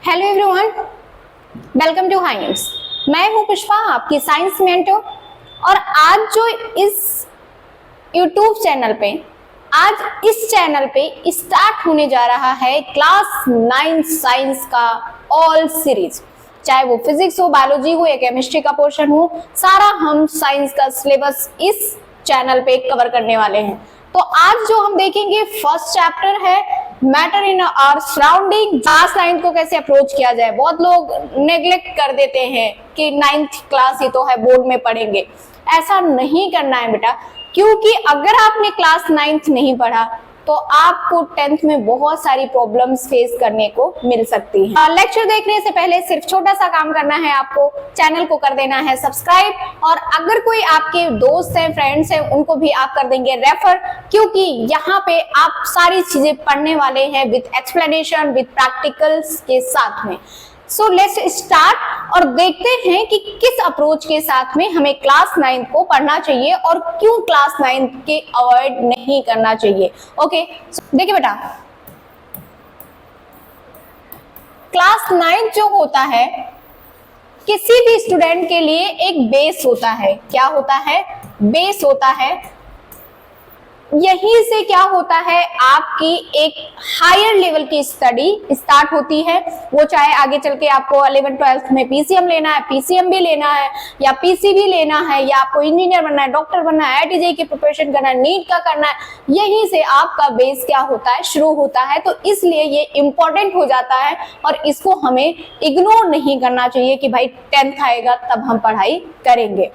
Hello everyone, welcome to Hines. मैं हूं पुष्पा, आपकी साइंस मेंटर। और आज जो इस यूट्यूब चैनल पे स्टार्ट होने जा रहा है क्लास 9 साइंस का ऑल सीरीज। चाहे वो फिजिक्स हो, बायोलॉजी हो या केमिस्ट्री का पोर्शन हो, सारा हम साइंस का सिलेबस इस चैनल पे कवर करने वाले हैं। तो आज जो हम देखेंगे फर्स्ट चैप्टर है matter in our surrounding. Class 9 को कैसे अप्रोच किया जाए। बहुत लोग नेग्लेक्ट कर देते हैं कि 9th क्लास ही तो है, बोर्ड में पढ़ेंगे। ऐसा नहीं करना है बेटा, क्योंकि अगर आपने क्लास 9th नहीं पढ़ा तो आपको 10th में बहुत सारी प्रॉब्लम्स फेस करने को मिल सकती है। लेक्चर देखने से पहले सिर्फ छोटा सा काम करना है, आपको चैनल को कर देना है सब्सक्राइब, और अगर कोई आपके दोस्त हैं, फ्रेंड्स हैं, उनको भी आप कर देंगे रेफर, क्योंकि यहाँ पे आप सारी चीजें पढ़ने वाले हैं विद एक्सप्लेनेशन, विद प्रैक्टिकल्स के साथ में। सो लेट्स स्टार्ट और देखते हैं कि किस अप्रोच के साथ में हमें क्लास 9 को पढ़ना चाहिए और क्यों क्लास 9 के अवॉइड नहीं करना चाहिए। ओके, देखिए बेटा, क्लास 9 जो होता है किसी भी स्टूडेंट के लिए एक बेस होता है। क्या होता है? बेस होता है। यहीं से क्या होता है, आपकी एक हायर लेवल की स्टडी स्टार्ट होती है। वो चाहे आगे चल के आपको 11th 12th में पीसीएम लेना है, पीसीएम भी लेना है, या पीसीबी लेना है, या आपको इंजीनियर बनना है, डॉक्टर बनना है, आईआईटी की प्रिपरेशन करना है, नीट का करना है, यहीं से आपका बेस क्या होता है, शुरू होता है। तो इसलिए ये इंपॉर्टेंट हो जाता है और इसको हमें इग्नोर नहीं करना चाहिए कि भाई 10th आएगा तब हम पढ़ाई करेंगे।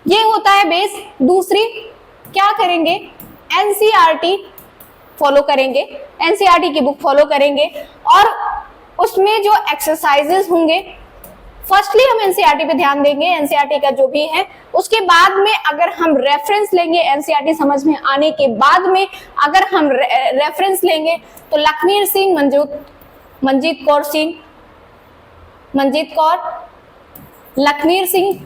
ये होता है बेस। दूसरी क्या करेंगे, एनसीईआरटी फॉलो करेंगे, एनसीईआरटी की बुक फॉलो करेंगे, और उसमें जो एक्सरसाइजेस होंगे, फर्स्टली हम एनसीईआरटी पे ध्यान देंगे, एनसीईआरटी का जो भी है। उसके बाद में अगर हम रेफरेंस लेंगे, एनसीईआरटी समझ में आने के बाद में अगर हम रेफरेंस लेंगे तो लखमीर सिंह, मंजीत कौर, लखमीर सिंह,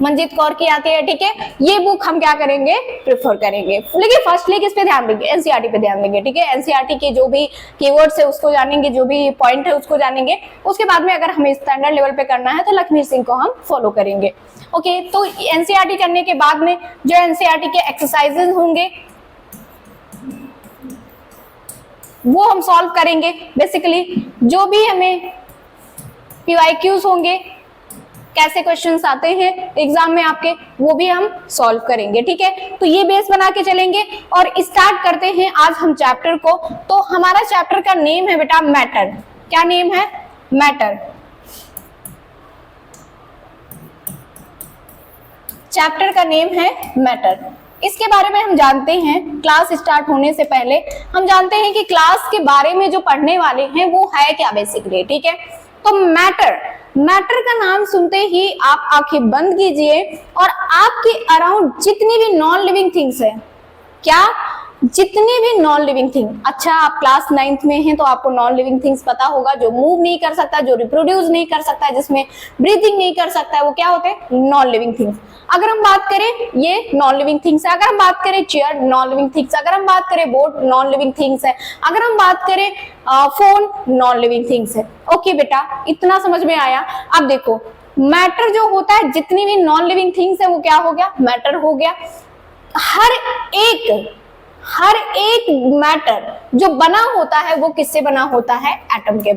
मंजीत कौर की आती है, ठीक है। ये बुक हम क्या करेंगे, प्रेफर करेंगे। लेकिन फर्स्टली किस पे ध्यान देंगे, एनसीईआरटी पे ध्यान देंगे, ठीक है। एनसीईआरटी के जो भी कीवर्ड्स है उसको जानेंगे, जो भी पॉइंट है उसको जानेंगे। उसके बाद में अगर हमें स्टैंडर्ड लेवल पे करना है तो लखमीर सिंह को हम फॉलो करेंगे। ओके, तो एनसीईआरटी करने के बाद में जो एनसीईआरटी के एक्सरसाइजेज होंगे वो हम सॉल्व करेंगे। बेसिकली जो भी हमें पीवाईक्यूज होंगे, कैसे क्वेश्चंस आते हैं एग्जाम में आपके, वो भी हम सॉल्व करेंगे, ठीक है। तो ये बेस बना के चलेंगे और स्टार्ट करते हैं आज हम चैप्टर को। तो हमारा चैप्टर का नेम है बेटा मैटर। क्या नेम है? मैटर। चैप्टर का नेम है मैटर। इसके बारे में हम जानते हैं, क्लास स्टार्ट होने से पहले हम जानते हैं कि क्लास के बारे में जो पढ़ने वाले हैं वो है क्या बेसिकली, ठीक है। तो मैटर का नाम सुनते ही आप आंखें बंद कीजिए और आपके अराउंड जितनी भी नॉन लिविंग थिंग्स है, क्या, जितनी भी नॉन लिविंग थिंग। अच्छा, आप क्लास 9th में हैं तो आपको नॉन लिविंग थिंग्स पता होगा। जो मूव नहीं कर सकता, जो रिप्रोड्यूस नहीं कर सकता, जिसमें ब्रीथिंग नहीं कर सकता है, वो क्या होते हैं? Non living things. अगर हम बात करें, ये नॉन लिविंग थिंग्स है। अगर हम बात करें चेयर, नॉन लिविंग थिंग्स। अगर हम बात करें बोर्ड, नॉन लिविंग थिंग्स है। अगर हम बात करें फोन, नॉन लिविंग थिंग्स है। ओके बेटा, इतना समझ में आया। अब देखो, मैटर जो होता है, जितनी भी नॉन लिविंग थिंग्स है वो क्या हो गया, मैटर हो गया। हर एक मैटर जो बना होता है वो किससे बना होता है? एटम के।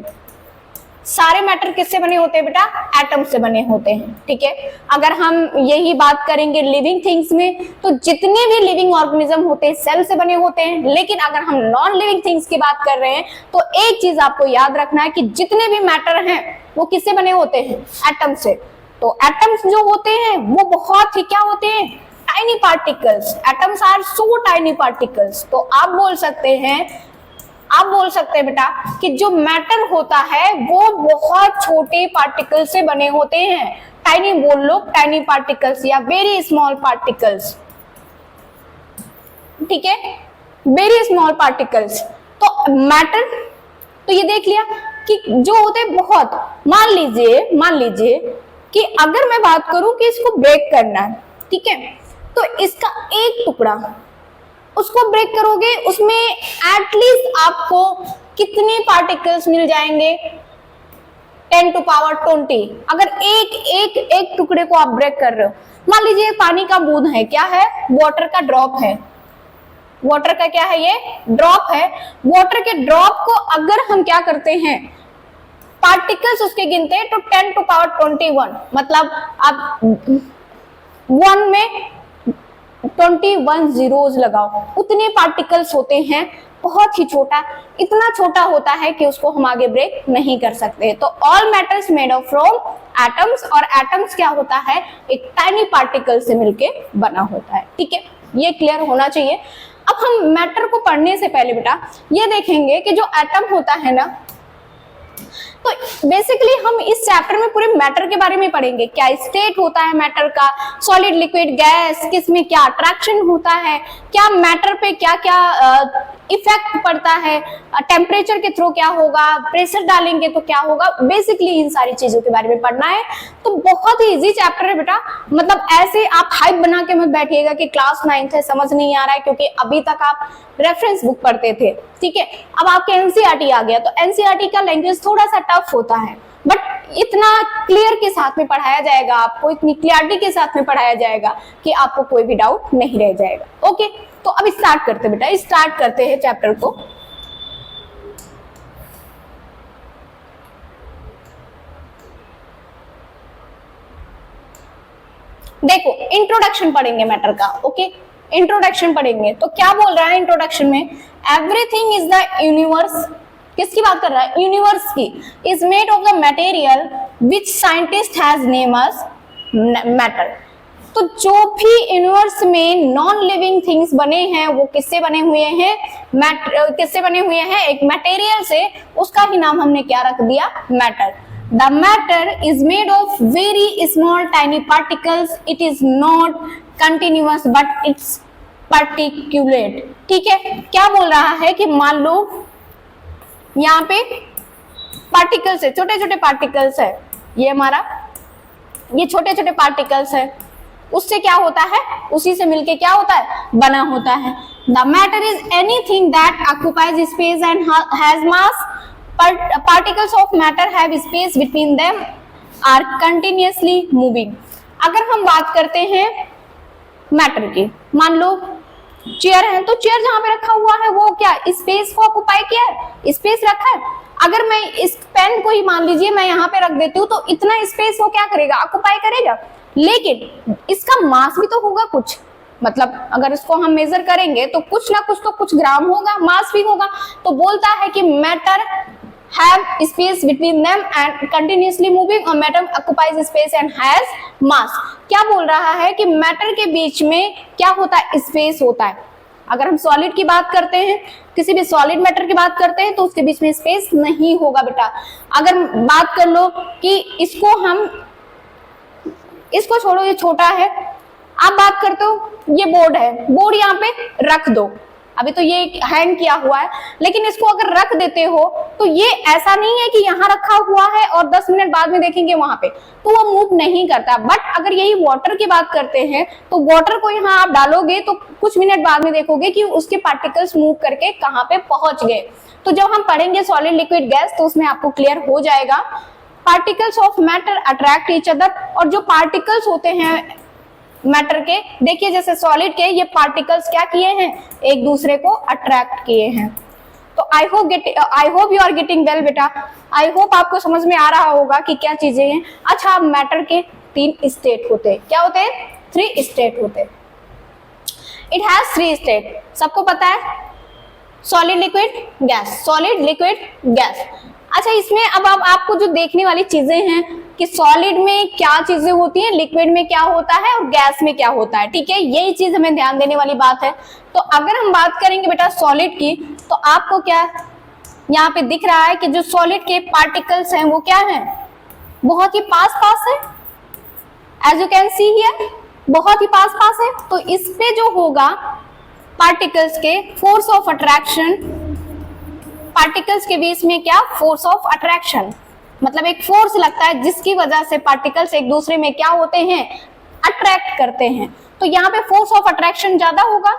सारे मैटर किससे बने होते हैं बेटा? एटम से बने होते हैं, ठीक है। अगर हम यही बात करेंगे लिविंग थिंग्स में, तो जितने भी लिविंग ऑर्गेनिज्म होते हैं सेल से बने होते हैं। लेकिन अगर हम नॉन लिविंग थिंग्स की बात कर रहे हैं तो एक चीज आपको याद रखना है कि जितने भी मैटर हैं वो किससे बने होते हैं? एटम से। तो एटम्स जो होते हैं वो बहुत ही क्या होते हैं? Tiny particles. Atoms are so tiny particles. तो आप बोल सकते हैं बेटा कि जो मैटर होता है वो बहुत छोटे पार्टिकल से बने होते हैं। टाइनी बोल लो, टाइनी पार्टिकल्स या वेरी स्मॉल पार्टिकल्स, ठीक है, वेरी स्मॉल पार्टिकल्स। तो मैटर, तो ये देख लिया कि जो होते हैं बहुत। मान लीजिए कि अगर मैं बात करूं कि इसको ब्रेक करना है, ठीक है, तो इसका एक टुकड़ा उसको ब्रेक करोगे, उसमें एटलीस्ट आपको कितने पार्टिकल्स मिल जाएंगे? 10 टू पावर 20। अगर एक टुकड़े को आप ब्रेक कर रहे हो, मान लीजिए पानी का बूंद है, क्या है? वाटर का ड्रॉप है। वाटर का क्या है? ये ड्रॉप है। वाटर के ड्रॉप को अगर हम क्या करते हैं, पार्टिकल्स उसके गिनते हैं, तो 10 टू पावर 21, मतलब आप 1 में 21 जीरोस लगाओ, उतने पार्टिकल्स होते हैं। बहुत ही छोटा, इतना छोटा होता है कि उसको हम आगे ब्रेक नहीं कर सकते। तो all matters made of from atoms, और एटम्स क्या होता है? एक टाइनी पार्टिकल से मिलके बना होता है। ठीक है, ये क्लियर होना चाहिए। अब हम मैटर को पढ़ने से पहले बेटा ये देखेंगे कि जो एटम होता है ना, तो बेसिकली हम इस चैप्टर में पूरे मैटर के बारे में पढ़ेंगे। क्या स्टेट होता है मैटर का, सॉलिड, लिक्विड, गैस, किस में क्या अट्रैक्शन होता है, क्या मैटर पे क्या क्या इफेक्ट पड़ता है, टेम्परेचर के थ्रू क्या होगा, प्रेशर डालेंगे तो क्या होगा, बेसिकली इन सारी चीजों के बारे में पढ़ना है। तो बहुत ही इजी चैप्टर है बेटा, मतलब ऐसे आप हाइप बना के मत बैठिएगा कि क्लास 9th है समझ नहीं आ रहा है, क्योंकि अभी तक आप रेफरेंस बुक पढ़ते थे। ठीक है, अब आपके एनसीईआरटी आ गया, तो एनसीईआरटी का लैंग्वेज थोड़ा सा टफ होता है, बट इतना क्लियर के साथ में पढ़ाया जाएगा आपको, इतनी क्लियरिटी के साथ में पढ़ाया जाएगा कि आपको कोई भी डाउट नहीं रह जाएगा। ओके, तो अब स्टार्ट करते हैं बेटा, स्टार्ट करते हैं चैप्टर को। देखो, इंट्रोडक्शन पढ़ेंगे मैटर का। ओके, इंट्रोडक्शन पढ़ेंगे तो क्या बोल रहा है इंट्रोडक्शन में? Everything is the universe. किसकी बात कर रहा है? यूनिवर्स की। Is made of the material which scientist has name as matter. तो जो भी यूनिवर्स में नॉन लिविंग थिंग्स बने हैं वो किससे बने हुए हैं? किससे बने हुए हैं? एक मटेरियल से, उसका ही नाम हमने क्या रख दिया? Matter. The matter is made of very small tiny particles. It is not continuous but it's particulate. ठीक है, क्या बोल रहा है कि मान लो यहाँ पे पार्टिकल्स है, छोटे छोटे पार्टिकल्स है, ये हमारा ये छोटे छोटे पार्टिकल्स है, उससे क्या होता है? उसी से मिलके क्या होता है? बना होता है। The matter is anything that occupies space and has mass. Particles of matter have space between them, are continuously moving. अगर हम बात करते हैं मैटर की, मान लो चेयर है, तो चेयर जहां पे रखा हुआ है वो क्या स्पेस को ऑक्युपाई किया है? स्पेस रखा है। अगर मैं इस पेन को ही मान लीजिए मैं यहाँ पे रख देती हूँ, तो इतना स्पेस वो क्या करेगा? ऑक्युपाई करेगा। लेकिन इसका मास भी तो होगा कुछ, मतलब अगर इसको हम मेजर करेंगे तो कुछ ना कुछ तो कुछ ग्राम होगा, मास भी होगा। तो बोलता है कि matter have space between them and continuously moving, or matter occupies space and has mass. क्या बोल रहा है कि मैटर के बीच में क्या होता है? स्पेस होता है। अगर हम सॉलिड की बात करते हैं, किसी भी सॉलिड मैटर की बात करते हैं, तो उसके बीच में स्पेस नहीं होगा बेटा। अगर बात कर लो कि इसको छोड़ो, ये छोटा है, आप बात करते हो ये बोर्ड है, बोर्ड यहाँ पे रख दो, अभी तो ये हैंग किया हुआ है, लेकिन इसको अगर रख देते हो तो ये ऐसा नहीं है कि यहाँ रखा हुआ है और 10 मिनट बाद में देखेंगे वहां पे, तो वो मूव नहीं करता। बट अगर यही वाटर की बात करते हैं, तो वाटर को यहाँ आप डालोगे तो कुछ मिनट बाद में देखोगे कि उसके पार्टिकल्स मूव करके कहाँ पे पहुंच गए। तो जब हम पढ़ेंगे सॉलिड, लिक्विड, गैस, तो उसमें आपको क्लियर हो जाएगा। Particles of matter attract each other, और जो पार्टिकल्स होते हैं मैटर के, देखिए जैसे सॉलिड के ये पार्टिकल्स क्या किए हैं? एक दूसरे को अट्रैक्ट किए हैं। तो I hope you are getting well बेटा। आई होप आपको समझ में आ रहा होगा कि क्या चीजें हैं। अच्छा, मैटर के 3 स्टेट होते हैं। क्या होते हैं? 3 स्टेट होते हैं। इट हैज 3 स्टेट, सबको पता है, solid, liquid, gas, solid, liquid, gas. अच्छा, इसमें अब आपको जो देखने वाली चीजें हैं कि सॉलिड में क्या चीजें होती हैं, लिक्विड में क्या होता है और गैस में क्या होता है। ठीक है, यही चीज हमें ध्यान देने वाली बात है। तो अगर हम बात करेंगे बेटा सॉलिड की, तो आपको क्या यहाँ पे दिख रहा है कि जो सॉलिड के पार्टिकल्स हैं वो क्या हैं? बहुत ही पास पास है। As you can see here, बहुत ही पास पास है। तो इस पे जो होगा पार्टिकल्स के फोर्स ऑफ अट्रैक्शन, पार्टिकल्स के बीच में क्या? फोर्स ऑफ अट्रैक्शन, मतलब एक फोर्स लगता है जिसकी वजह से पार्टिकल्स एक दूसरे में क्या होते हैं? अट्रैक्ट करते हैं। तो यहाँ पे फोर्स ऑफ अट्रैक्शन ज्यादा होगा।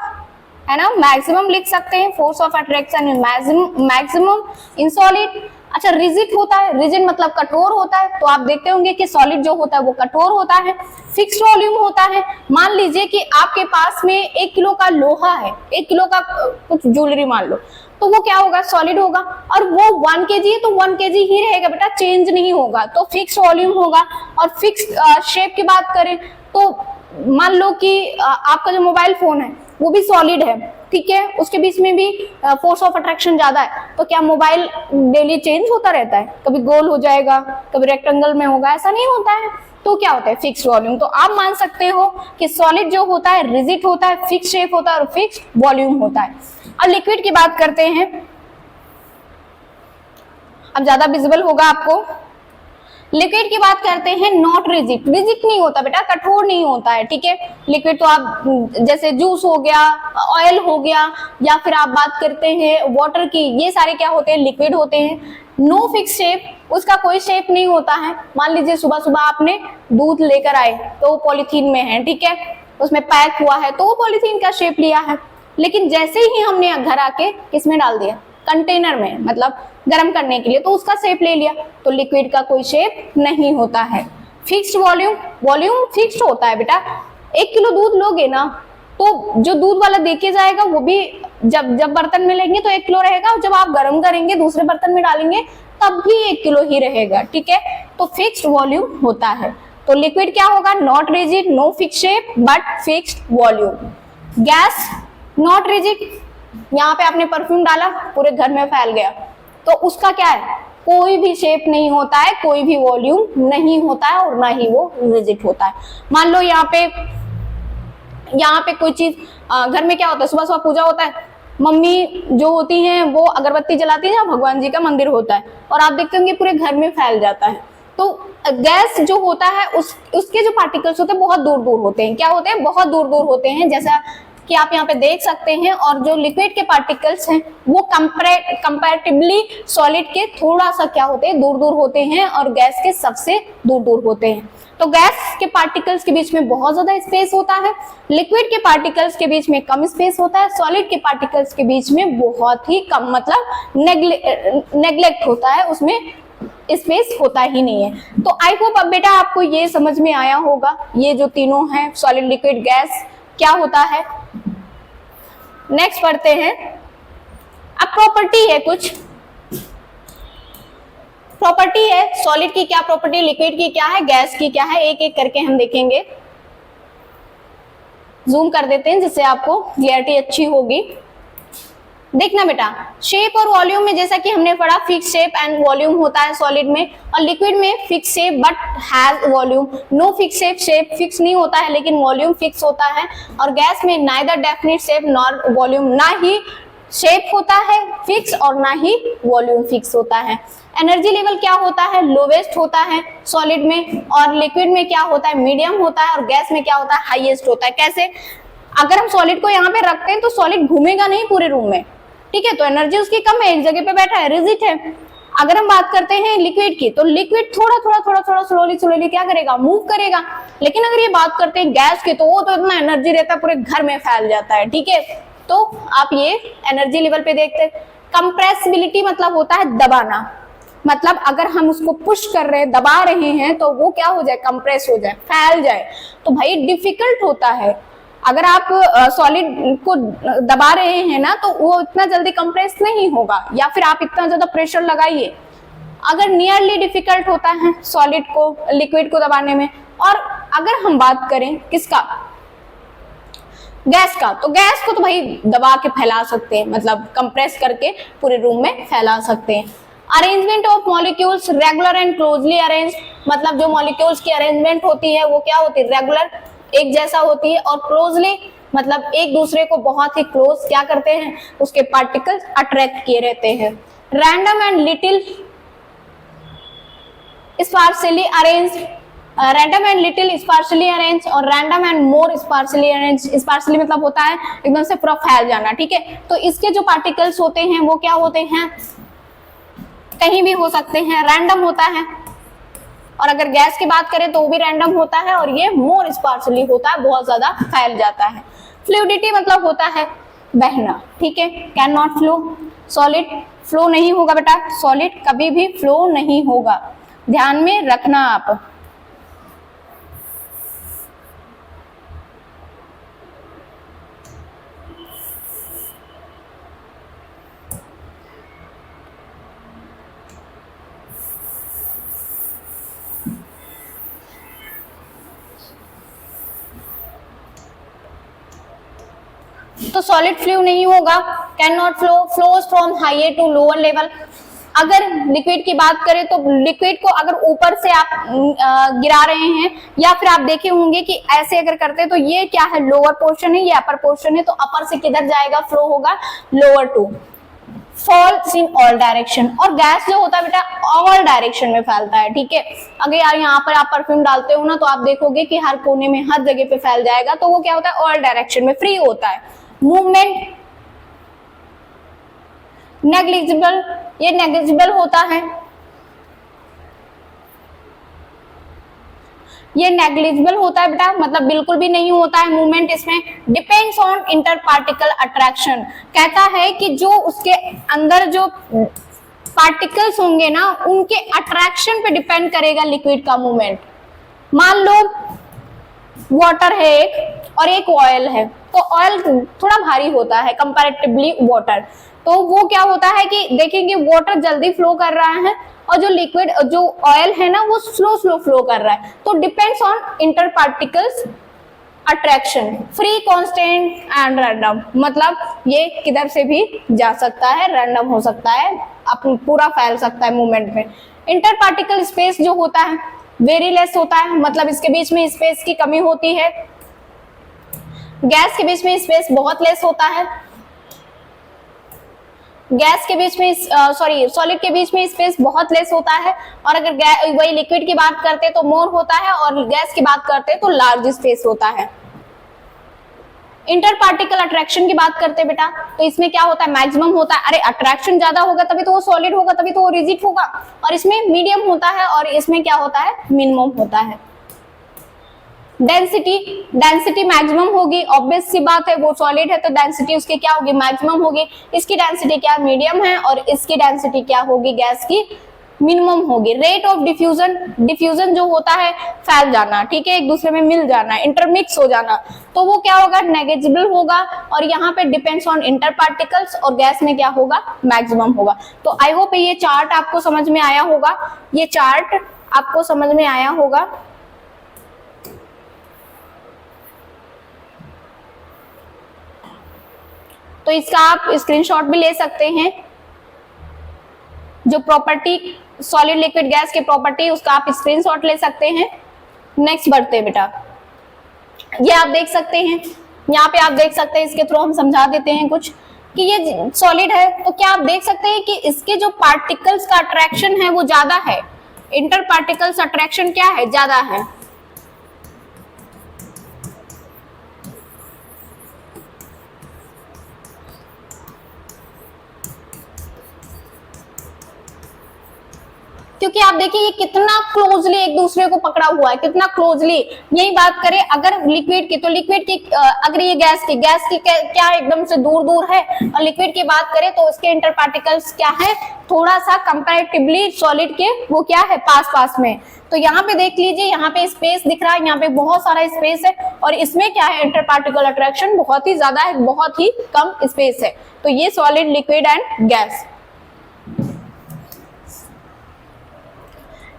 है ना, मैक्सिमम लिख सकते हैं, force of attraction maximum in solid. अच्छा, रिजिड होता है, रिजिड मतलब कठोर होता है, तो आप देखते होंगे कि सॉलिड जो होता है वो कठोर होता है। फिक्स्ड वॉल्यूम होता है, मान लीजिए कि आपके पास में 1 किलो का लोहा है, 1 किलो का कुछ ज्वेलरी मान लो, तो वो क्या होगा, सॉलिड होगा, और वो 1 kg है तो 1 kg ही रहेगा बेटा, चेंज नहीं होगा, तो फिक्स वॉल्यूम होगा। और फिक्स शेप की बात करें तो मान लो कि आपका जो मोबाइल फोन है वो भी सॉलिड है, ठीक है, उसके बीच में भी फोर्स ऑफ अट्रैक्शन ज्यादा है, तो क्या मोबाइल डेली चेंज होता रहता है, कभी गोल हो जाएगा, कभी रेक्टेंगल में होगा, ऐसा नहीं होता है। तो क्या होता है, फिक्स्ड वॉल्यूम। तो आप मान सकते हो कि सॉलिड जो होता है रिजिड होता है, फिक्स शेप होता है और फिक्स्ड वॉल्यूम होता है। अब लिक्विड की बात करते हैं, अब ज्यादा विजिबल होगा आपको। लिक्विड की बात करते हैं, नॉट रिजिड, रिजिड नहीं होता बेटा, कठोर नहीं होता है, ठीक है। लिक्विड तो आप जैसे जूस हो गया, ऑयल हो गया, या फिर आप बात करते हैं वाटर की, ये सारे क्या होते हैं, लिक्विड होते हैं। नो फिक्स शेप, उसका कोई शेप नहीं होता है। मान लीजिए सुबह सुबह आपने दूध लेकर आए तो वो पॉलिथीन में है, ठीक है, उसमें पैक हुआ है तो वो पॉलिथीन का शेप लिया है, लेकिन जैसे ही हमने घर आके किसमें डाल दिया, कंटेनर में, मतलब गर्म करने के लिए, तो उसका शेप ले लिया। तो लिक्विड का कोई शेप नहीं होता है। फिक्स्ड वॉल्यूम, वॉल्यूम फिक्स्ड होता है बेटा। 1 किलो दूध लोगे ना, तो जो दूध वाला देके जाएगा वो भी जब बर्तन में लेंगे तो 1 किलो रहेगा, और जब आप गर्म करेंगे दूसरे बर्तन में डालेंगे तब भी 1 किलो ही रहेगा, ठीक है। तो फिक्स्ड वॉल्यूम होता है। तो लिक्विड क्या होगा, not rigid, no fix shape but fixed volume. Gas not rigid, यहाँ पे आपने परफ्यूम डाला, पूरे घर में फैल गया, तो उसका क्या है, कोई भी शेप नहीं होता है, कोई भी वॉल्यूम नहीं होता है, और ना ही वो रिजिड होता है। मान लो यहाँ पे कोई चीज, घर में क्या होता है, सुबह सुबह पूजा होता है, मम्मी जो होती हैं वो अगरबत्ती जलाती है, भगवान जी का मंदिर होता है, और आप देखते होंगे पूरे घर में फैल जाता है। तो गैस जो होता है उसके जो पार्टिकल्स होते हैं बहुत दूर दूर होते हैं, क्या होते हैं, बहुत दूर दूर होते हैं, जैसा कि आप यहाँ पे देख सकते हैं। और जो लिक्विड के पार्टिकल्स हैं वो कंपैरेटिवली सॉलिड के थोड़ा सा क्या होते हैं, दूर दूर होते हैं, और गैस के सबसे दूर दूर होते हैं। तो गैस के पार्टिकल्स के बीच में बहुत ज्यादा स्पेस होता है, लिक्विड के पार्टिकल्स के बीच में कम स्पेस होता है, सॉलिड के पार्टिकल्स के बीच में बहुत ही कम, मतलब नेग्लेक्ट होता है, उसमें स्पेस होता ही नहीं है। तो आई होप अब बेटा आपको ये समझ में आया होगा, ये जो तीनों हैं, सॉलिड, लिक्विड, गैस, क्या होता है। नेक्स्ट पढ़ते हैं। अब प्रॉपर्टी है, कुछ प्रॉपर्टी है, सॉलिड की क्या प्रॉपर्टी, लिक्विड की क्या है, गैस की क्या है, एक एक करके हम देखेंगे। जूम कर देते हैं जिससे आपको क्लियरिटी अच्छी होगी। देखना बेटा, शेप और वॉल्यूम में जैसा कि हमने पढ़ा, फिक्स शेप एंड वॉल्यूम होता है सॉलिड में, और लिक्विड में fix shape but has volume, no fix shape, shape fix नहीं होता है लेकिन वॉल्यूम फिक्स होता है। और गैस में neither definite shape nor volume, ना ही शेप होता है फिक्स और ना ही वॉल्यूम फिक्स होता है। एनर्जी लेवल क्या होता है, लोवेस्ट होता है सॉलिड में, और लिक्विड में क्या होता है, मीडियम होता है, और गैस में क्या होता है, हाईएस्ट होता है। कैसे, अगर हम सॉलिड को यहाँ पे रखते हैं तो सॉलिड घूमेगा नहीं पूरे रूम में, ठीक है, तो एनर्जी उसकी कम है, एक जगह पे बैठा है, रिजिड है। अगर हम बात करते हैं लिक्विड की, तो लिक्विड थोड़ा थोड़ा थोड़ा थोड़ा स्लोली क्या करेगा, मूव करेगा। लेकिन अगर ये बात करते हैं गैस की, तो वो तो इतना एनर्जी रहता है, पूरे घर में फैल जाता है, ठीक है। तो आप ये एनर्जी लेवल पे देखते हैं। कंप्रेसिबिलिटी मतलब होता है दबाना, मतलब अगर हम उसको पुश कर रहे हैं, दबा रहे हैं, तो वो क्या हो जाए, कंप्रेस हो जाए, फैल जाए। तो भाई डिफिकल्ट होता है, अगर आप सॉलिड को दबा रहे हैं ना, तो वो इतना जल्दी कंप्रेस नहीं होगा, या फिर आप इतना ज्यादा प्रेशर लगाइए, अगर नियरली डिफिकल्ट होता है सॉलिड को, लिक्विड को दबाने में। और अगर हम बात करें किसका, गैस का, तो गैस को तो भाई दबा के फैला सकते हैं, मतलब कंप्रेस करके पूरे रूम में फैला सकते हैं। Arrangement of molecules regular and closely arrange, मतलब जो मॉलिक्यूल्स की अरेंजमेंट होती है वो क्या होती है, रेगुलर, एक जैसा होती है, और क्लोजली मतलब एक दूसरे को बहुत ही क्लोज क्या करते हैं, उसके पार्टिकल्स अट्रैक्ट किए रहते हैं। Random and little sparsely arrange, random and little sparsely arrange, और random and more sparsely arrange. Sparsely मतलब होता है एकदम से पूरा फैल जाना, ठीक है। तो इसके जो पार्टिकल्स होते हैं वो क्या होते हैं, कहीं भी हो सकते हैं, रैंडम होता है। और अगर गैस की बात करें तो वो भी रैंडम होता है, और ये मोर स्पार्सली होता है, बहुत ज्यादा फैल जाता है। फ्लूइडिटी मतलब होता है बहना, ठीक है। Can not flow, solid flow नहीं होगा बेटा, सॉलिड कभी भी फ्लो नहीं होगा, ध्यान में रखना आप। तो सॉलिड फ्लो नहीं होगा, can not flow, flows from higher to lower level. अगर लिक्विड की बात करें तो लिक्विड को अगर ऊपर से आप गिरा रहे हैं, या फिर आप देखे होंगे कि ऐसे अगर करते हैं तो ये क्या है, लोअर पोर्शन है, ये अपर पोर्शन है, तो अपर से किधर जाएगा, फ्लो होगा lower to, falls in all direction. और गैस जो होता है बेटा ऑल डायरेक्शन में फैलता है, ठीक है। अगर यार यहाँ पर आप परफ्यूम डालते हो ना तो आप देखोगे कि हर कोने में हर जगह पे फैल जाएगा, तो वो क्या होता है, ऑल डायरेक्शन में फ्री होता है। मूवमेंट नेग्लिजिबल, ये नेग्लिजिबल होता है, ये नेग्लिजिबल होता है बेटा, मतलब बिल्कुल भी नहीं होता है मूवमेंट इसमें। Depends on inter particle attraction, कहता है कि जो उसके अंदर जो पार्टिकल्स होंगे ना उनके अट्रैक्शन पे डिपेंड करेगा लिक्विड का मूवमेंट। मान लो वाटर है एक और एक ऑयल है, तो ऑयल थोड़ा भारी होता है कंपैरेटिवली वाटर, तो वो क्या होता है कि देखेंगे वाटर जल्दी फ्लो कर रहा है और जो लिक्विड जो ऑयल है ना वो स्लो स्लो फ्लो कर रहा है। तो depends on inter particles attraction, free, constant and random, मतलब ये किधर से भी जा सकता है, रैंडम हो सकता है, अपन पूरा फैल सकता है मूवमेंट में। इंटर पार्टिकल स्पेस जो होता है वेरी लेस होता है, मतलब इसके बीच में स्पेस की कमी होती है। गैस के बीच में स्पेस बहुत लेस होता है, गैस के बीच में सॉलिड के बीच में स्पेस बहुत लेस होता है, और अगर वही लिक्विड की बात करते हैं तो मोर होता है, और गैस की बात करते हैं तो लार्ज स्पेस होता है। इंटर पार्टिकल अट्रैक्शन की बात करते हैं बेटा, तो इसमें क्या होता है, मैक्सिमम होता है। अरे अट्रैक्शन ज्यादा होगा तभी तो वो सॉलिड होगा, तभी तो वो रिजिड होगा, और इसमें मीडियम होता है, और इसमें क्या होता है, मिनिमम होता है। डेंसिटी, डेंसिटी मैक्सिमम होगी, ऑब्वियस सी बात है, वो सॉलिड है तो डेंसिटी उसकी क्या होगी, मैक्सिमम होगी। इसकी डेंसिटी क्या मीडियम है, और इसकी डेंसिटी क्या होगी, गैस की मिनिमम होगी। रेट ऑफ डिफ्यूजन, डिफ्यूजन जो होता है फैल जाना, ठीक है, एक दूसरे में मिल जाना, इंटरमिक्स हो जाना, तो वो क्या होगा, नेग्लिजिबल होगा। और यहाँ पे डिपेंड्स ऑन इंटर पार्टिकल्स, और गैस में क्या होगा, मैक्सिमम होगा। तो आई होप ये चार्ट आपको समझ में आया होगा, ये चार्ट आपको समझ में आया होगा। तो इसका आप स्क्रीनशॉट भी ले सकते हैं, जो प्रॉपर्टी सॉलिड लिक्विड गैस की प्रॉपर्टी उसका आप स्क्रीनशॉट ले सकते हैं। नेक्स्ट बढ़ते हैं बेटा, ये आप देख सकते हैं, यहाँ पे आप देख सकते हैं, इसके थ्रू हम समझा देते हैं कुछ कि ये सॉलिड है, तो क्या आप देख सकते हैं कि इसके जो पार्टिकल्स का अट्रैक्शन है वो ज्यादा है, इंटर पार्टिकल्स अट्रैक्शन क्या है, ज्यादा है। क्योंकि आप देखिए ये कितना क्लोजली एक दूसरे को पकड़ा हुआ है, कितना क्लोजली। यही बात करें अगर लिक्विड की, तो लिक्विड की अगर ये गैस की क्या एकदम से दूर दूर है, और लिक्विड की बात करें तो उसके इंटर पार्टिकल्स क्या है, थोड़ा सा कंपैरेटिवली सॉलिड के वो क्या है, पास पास में। तो यहाँ पे देख लीजिए, यहाँ पे स्पेस दिख रहा है, यहाँ पे बहुत सारा स्पेस है, और इसमें क्या है, इंटर पार्टिकल अट्रैक्शन बहुत ही ज्यादा है, बहुत ही कम स्पेस है। तो ये solid, liquid and gas.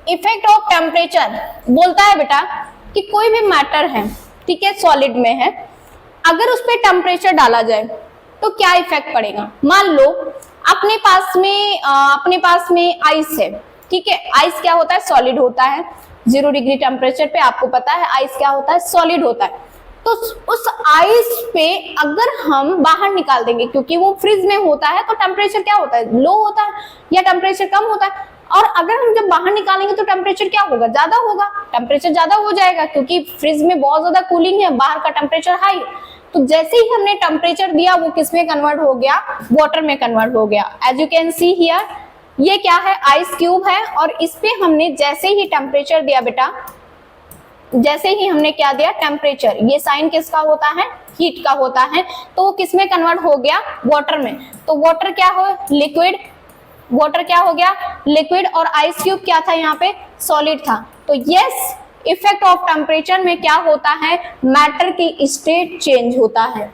Effect of temperature बोलता है बेटा कि कोई भी मैटर है, ठीक है, सॉलिड में है, अगर उस पर टेम्परेचर डाला जाए तो क्या इफेक्ट पड़ेगा। मान लो अपने पास में आइस है, ठीक है, आइस क्या होता है, सॉलिड होता है। 0 डिग्री टेम्परेचर पे आपको पता है आइस क्या होता है, सॉलिड होता है। तो उस आइस पे अगर हम बाहर निकाल देंगे, क्योंकि वो फ्रिज में होता है तो टेम्परेचर क्या होता है, लो होता है, या टेम्परेचर कम होता है, और अगर हम जब बाहर निकालेंगे तो टेम्परेचर क्या होगा, ज्यादा होगा, टेम्परेचर ज्यादा हो जाएगा, क्योंकि फ्रिज में बहुत ज्यादा कूलिंग है, बाहर का टेम्परेचर हाई। तो जैसे ही हमने टेम्परेचर दिया वो किस में कन्वर्ट हो गया, वाटर में कन्वर्ट हो गया। As you can see here, ये क्या है, आइस क्यूब है, और इस पे हमने जैसे ही टेम्परेचर दिया बेटा, जैसे ही हमने क्या दिया टेम्परेचर, ये साइन किसका होता है, हीट का होता है, तो वो किस में कन्वर्ट हो गया, वाटर में। तो वाटर क्या हो, लिक्विड, वाटर क्या हो गया, लिक्विड, और आइस क्यूब क्या था यहाँ पे, सॉलिड था। तो यस, इफेक्ट ऑफ टेम्परेचर में क्या होता है, मैटर की स्टेट चेंज होता है।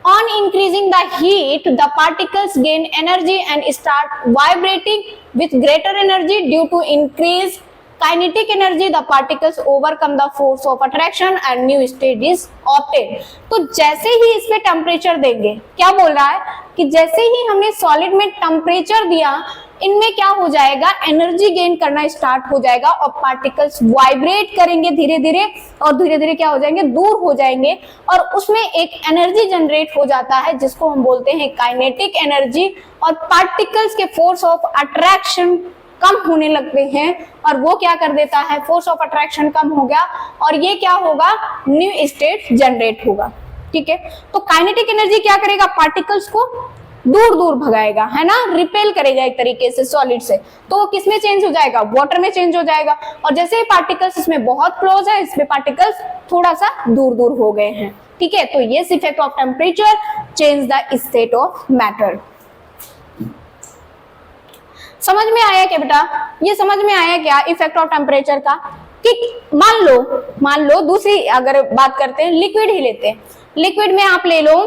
On increasing the heat, the particles gain energy and start vibrating with greater energy due to increased kinetic energy. The particles overcome the force of attraction and new state is obtained. तो जैसे ही इस पे temperature देंगे, क्या बोल रहा है कि जैसे ही हमने सॉलिड में टेम्परेचर दिया, इनमें क्या हो जाएगा, एनर्जी गेन करना स्टार्ट हो जाएगा और पार्टिकल्स वाइब्रेट करेंगे धीरे धीरे, और धीरे धीरे क्या हो जाएंगे, दूर हो जाएंगे, और उसमें एक एनर्जी जनरेट हो जाता है जिसको हम बोलते हैं काइनेटिक एनर्जी। और पार्टिकल्स के फोर्स ऑफ अट्रैक्शन कम होने लगते हैं, और वो क्या कर देता है, फोर्स ऑफ अट्रैक्शन कम हो गया और ये क्या होगा, न्यू स्टेट जनरेट होगा। ठीक है, तो काइनेटिक एनर्जी क्या करेगा, पार्टिकल्स को दूर दूर भगाएगा, है ना, रिपेल करेगा एक तरीके से सॉलिड से। तो किस में चेंज हो जाएगा, वाटर में चेंज हो जाएगा। और जैसे ही पार्टिकल्स इसमें बहुत क्लोज है, इसमें पार्टिकल्स थोड़ा सा दूर दूर हो गए हैं। ठीक है, तो ये effect of temperature change the state of matter. समझ में आया क्या बेटा, ये समझ में आया क्या इफेक्ट ऑफ टेम्परेचर का, कि मान लो दूसरी अगर बात करते हैं, लिक्विड ही लेते हैं। लिक्विड में आप ले लो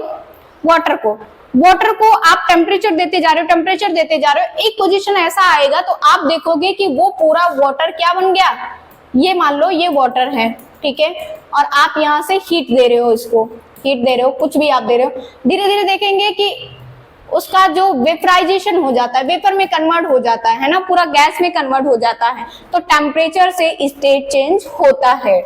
वाटर को आप टेम्परेचर देते जा रहे हो, एक पोजीशन ऐसा आएगा तो आप देखोगे कि वो पूरा वाटर क्या बन गया, ये मान लो ये वाटर है, ठीक है, और आप यहाँ से हीट दे रहे हो, इसको हीट दे रहे हो, कुछ भी आप दे रहे हो, धीरे धीरे देखेंगे कि उसका जो वेपराइजेशन हो जाता है, वेपर में कन्वर्ट हो जाता है ना, पूरा गैस में कन्वर्ट हो जाता है। तो टेम्परेचर से स्टेट चेंज होता है।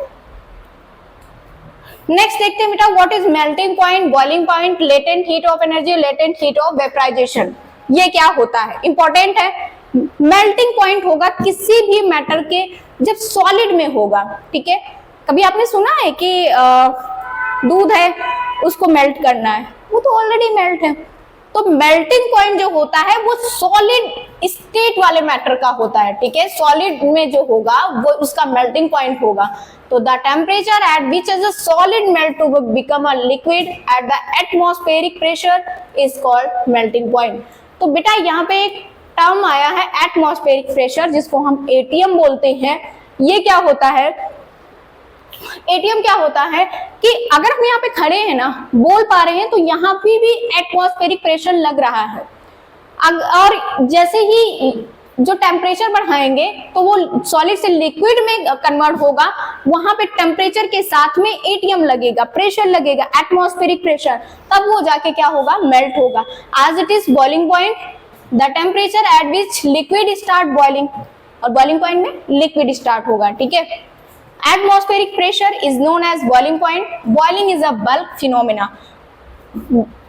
नेक्स्ट देखते हैं बेटा, what is melting point, boiling point, latent heat of energy, latent heat of vaporisation. ये क्या होता है, इंपॉर्टेंट है। मेल्टिंग पॉइंट होगा किसी भी मैटर के जब सॉलिड में होगा। ठीक है, कभी आपने सुना है कि दूध है उसको मेल्ट करना है, वो तो ऑलरेडी मेल्ट है। तो मेल्टिंग पॉइंट जो होता है वो सॉलिड स्टेट वाले मैटर का होता है। ठीक है, सॉलिड में जो होगा वो उसका मेल्टिंग पॉइंट होगा। तो the temperature at which is a solid melt to become a liquid at the atmospheric pressure is called melting point. तो बेटा यहाँ पे एक टर्म आया है एटमॉस्फेरिक प्रेशर, जिसको हम एटीएम बोलते हैं। ये क्या होता है, एटीएम क्या होता है कि अगर हम यहाँ पे खड़े हैं ना, बोल पा रहे हैं, तो यहाँ पे भी एटमॉस्फेरिक प्रेशर लग रहा है। और जैसे ही जो टेम्परेचर बढ़ाएंगे तो वो सॉलिड से लिक्विड में कन्वर्ट होगा, वहां पे टेम्परेचर के साथ में एटीएम लगेगा, प्रेशर लगेगा, एटमॉस्फेरिक प्रेशर, तब वो जाके क्या होगा, मेल्ट होगा। As it is boiling point, the temperature at which liquid start boiling, और बॉइलिंग पॉइंट में लिक्विड स्टार्ट होगा। ठीक है, atmospheric pressure is known as boiling point. Boiling is a bulk phenomena.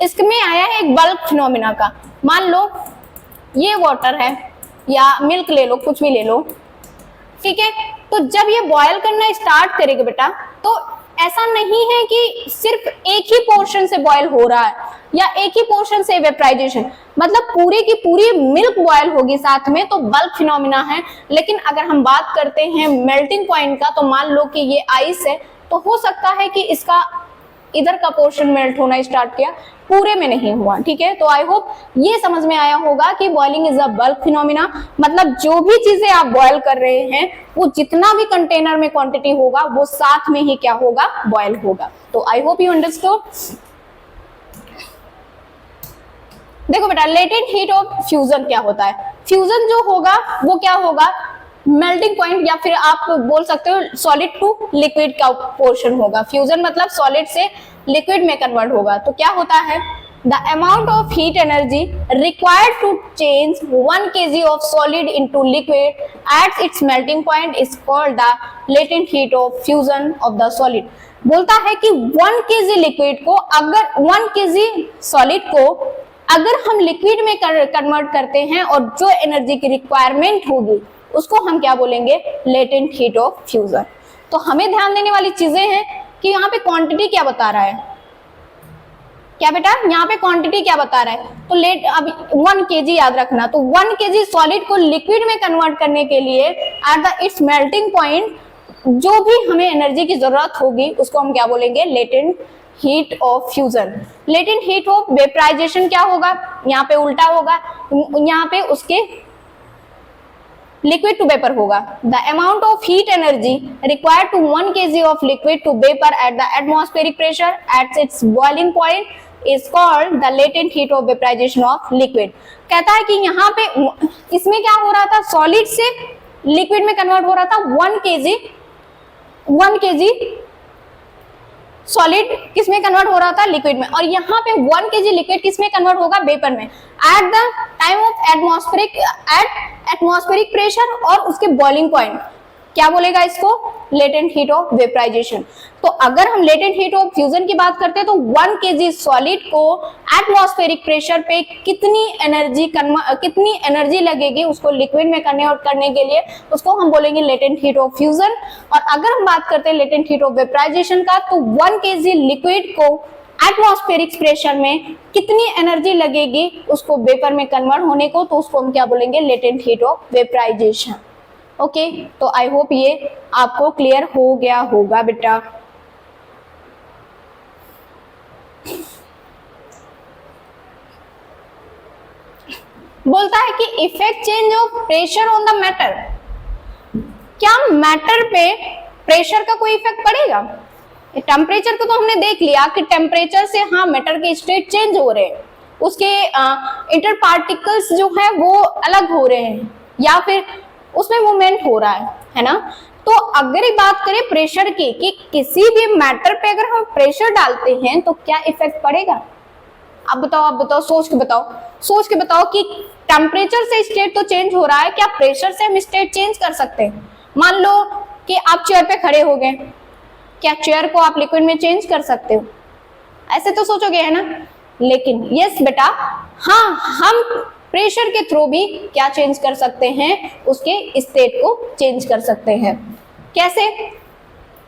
इसमें आया है एक बल्क फिनोमिना का। मान लो ये वाटर है या मिल्क ले लो, कुछ भी ले लो, ठीक है, तो जब ये बॉयल करना स्टार्ट करेगा बेटा, तो ऐसा नहीं है कि सिर्फ एक ही पोर्शन से बॉयल हो रहा है या एक ही पोर्शन से वेपराइजेशन, मतलब पूरी की पूरी मिल्क बॉयल होगी साथ में, तो बल्क फिनोमिना है। लेकिन अगर हम बात करते हैं मेल्टिंग पॉइंट का, तो मान लो कि ये आइस है, तो हो सकता है कि इसका इधर का पोर्शन मेल्ट होना स्टार्ट किया, पूरे में नहीं हुआ। ठीक है, तो आई होप ये समझ में आया होगा कि boiling is a bulk phenomena, मतलब जो भी चीजें आप बॉयल कर रहे हैं वो जितना भी कंटेनर में क्वांटिटी होगा वो साथ में ही क्या होगा, बॉयल होगा। तो आई होप यू अंडरस्टूड। देखो बेटा, लेटेंट हीट ऑफ फ्यूजन क्या होता है। फ्यूजन जो होगा वो क्या होगा, मेल्टिंग पॉइंट, या फिर आप बोल सकते हो सॉलिड टू लिक्विड का पोर्शन होगा। फ्यूजन मतलब सॉलिड से लिक्विड में कन्वर्ट होगा। तो क्या होता है, the amount of heat energy required to change 1 kg of solid into liquid at its melting point is called the latent heat of fusion of the solid. बोलता है कि 1 kg लिक्विड को, अगर 1 kg सॉलिड को अगर हम liquid में convert करते हैं और जो एनर्जी की रिक्वायरमेंट होगी उसको हम क्या बोलेंगे, लेटेंट हीट ऑफ फ्यूजन। तो हमें ध्यान देने वाली चीजें हैं कि यहाँ पे क्वांटिटी क्या बता रहा है, क्या बेटा यहाँ पे क्वांटिटी क्या बता रहा है। तो अब 1 kg याद रखना, तो 1 kg सॉलिड को लिक्विड में कन्वर्ट करने के लिए at the it's melting point जो भी हमें एनर्जी की जरूरत होगी उसको हम क्या बोलेंगे, latent heat of fusion. Latent heat of vaporisation क्या होगा, यहाँ पे उल्टा होगा, यहाँ पे उसके लिक्विड टू वेपर होगा। The amount of heat energy required to 1 kg of liquid to vapour at the atmospheric pressure at its boiling point is called the latent heat of vaporisation of liquid. कहता है कि यहाँ पे इसमें क्या हो रहा था, सॉलिड से लिक्विड में कन्वर्ट हो रहा था। 1 kg सॉलिड किसमें कन्वर्ट हो रहा था, लिक्विड में, और यहाँ पे 1 kg लिक्विड किसमें कन्वर्ट होगा, वेपर में, at the time of atmospheric pressure और उसके बॉइलिंग पॉइंट। क्या बोलेगा इसको, लेटेंट हीट ऑफ वेपराइजेशन। तो अगर हम लेटेंट हीट ऑफ फ्यूजन की बात करते हैं तो 1 kg सॉलिड को एटमॉस्फेरिक प्रेशर पे कितनी एनर्जी लगेगी उसको लिक्विड में कन्वर्ट करने के लिए, उसको हम बोलेंगे लेटेंट हीट ऑफ फ्यूजन। और अगर हम बात करते हैं लेटेंट हीट ऑफ वेपराइजेशन का, तो 1 kg लिक्विड को एटमॉस्फेरिक प्रेशर में कितनी एनर्जी लगेगी उसको वेपर में कन्वर्ट होने को, तो उसको हम क्या बोलेंगे, latent heat of vaporisation. Okay, तो आई होप ये आपको क्लियर हो गया होगा बेटा। बोलता है कि effect change of pressure on the matter. क्या मैटर पे प्रेशर का कोई इफेक्ट पड़ेगा? टेम्परेचर को तो हमने देख लिया कि टेम्परेचर से हाँ मैटर के स्टेट चेंज हो रहे हैं, उसके इंटर पार्टिकल्स जो है वो अलग हो रहे हैं या फिर उसमें मूवमेंट हो रहा है ना। तो अगर ये बात करें प्रेशर की कि किसी भी मैटर पे अगर हम प्रेशर डालते हैं तो क्या इफेक्ट पड़ेगा? आप बताओ, सोच के बताओ कि टेम्परेचर से स्टेट तो चेंज हो रहा है, क्या प्रेशर से हम स्टेट चेंज कर सकते हैं? मान लो कि आप चेयर पे खड़े हो गए, क्या चेयर को आप लिक्विड में चेंज कर सकते हो? ऐसे तो सोचोगे, है ना। लेकिन यस बेटा, हाँ, हम प्रेशर के थ्रू भी क्या चेंज कर सकते हैं, उसके स्टेट को चेंज कर सकते हैं। कैसे?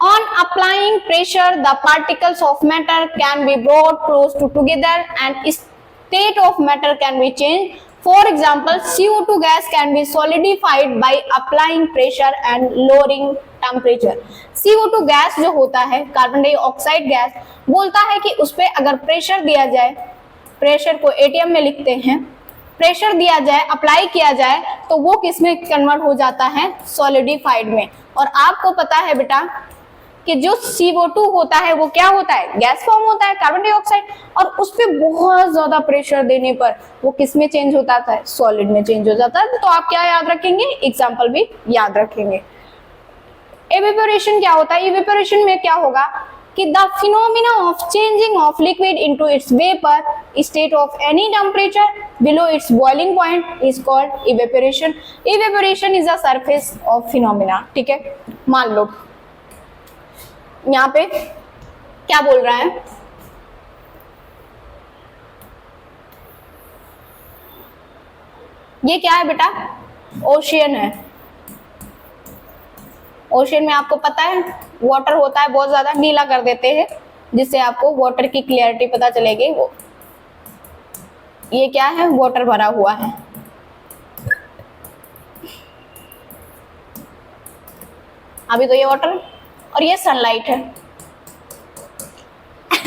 On applying pressure, the particles of matter can be brought close to together and state of matter can be changed. For example, CO2 gas can be solidified by applying pressure and lowering temperature. CO2 gas जो होता है, carbon dioxide gas, बोलता है कि उस पर अगर pressure दिया जाए, प्रेशर को एटीएम में लिखते हैं, प्रेशर दिया जाए, अप्लाई किया जाए, तो वो किस में कन्वर्ट हो जाता है, सॉलिडिफाइड में। और आपको पता है बेटा कि जो CO2 होता है वो क्या होता है, गैस फॉर्म होता है, कार्बन डाइऑक्साइड, और उस पे बहुत ज्यादा प्रेशर देने पर वो किस में चेंज होता है, सॉलिड में चेंज हो जाता है। तो आप क्या याद रखेंगे, एग्जांपल भी याद रखेंगे। एवेपोरेशन क्या होता है? एवेपोरेशन में क्या होगा कि the phenomena of changing of liquid into its vapour state of any temperature below it's boiling point is called evaporation. Evaporation is a surface of phenomena. ठीक है, मान लो यहाँ पे क्या बोल रहा है, ये क्या है बेटा, ओशियन है। ओशियन में आपको पता है वाटर होता है, बहुत ज्यादा नीला कर देते हैं जिससे आपको वाटर की क्लियरिटी पता चलेगी। वो ये क्या है, वाटर भरा हुआ है। अभी तो ये वाटर, और ये सनलाइट है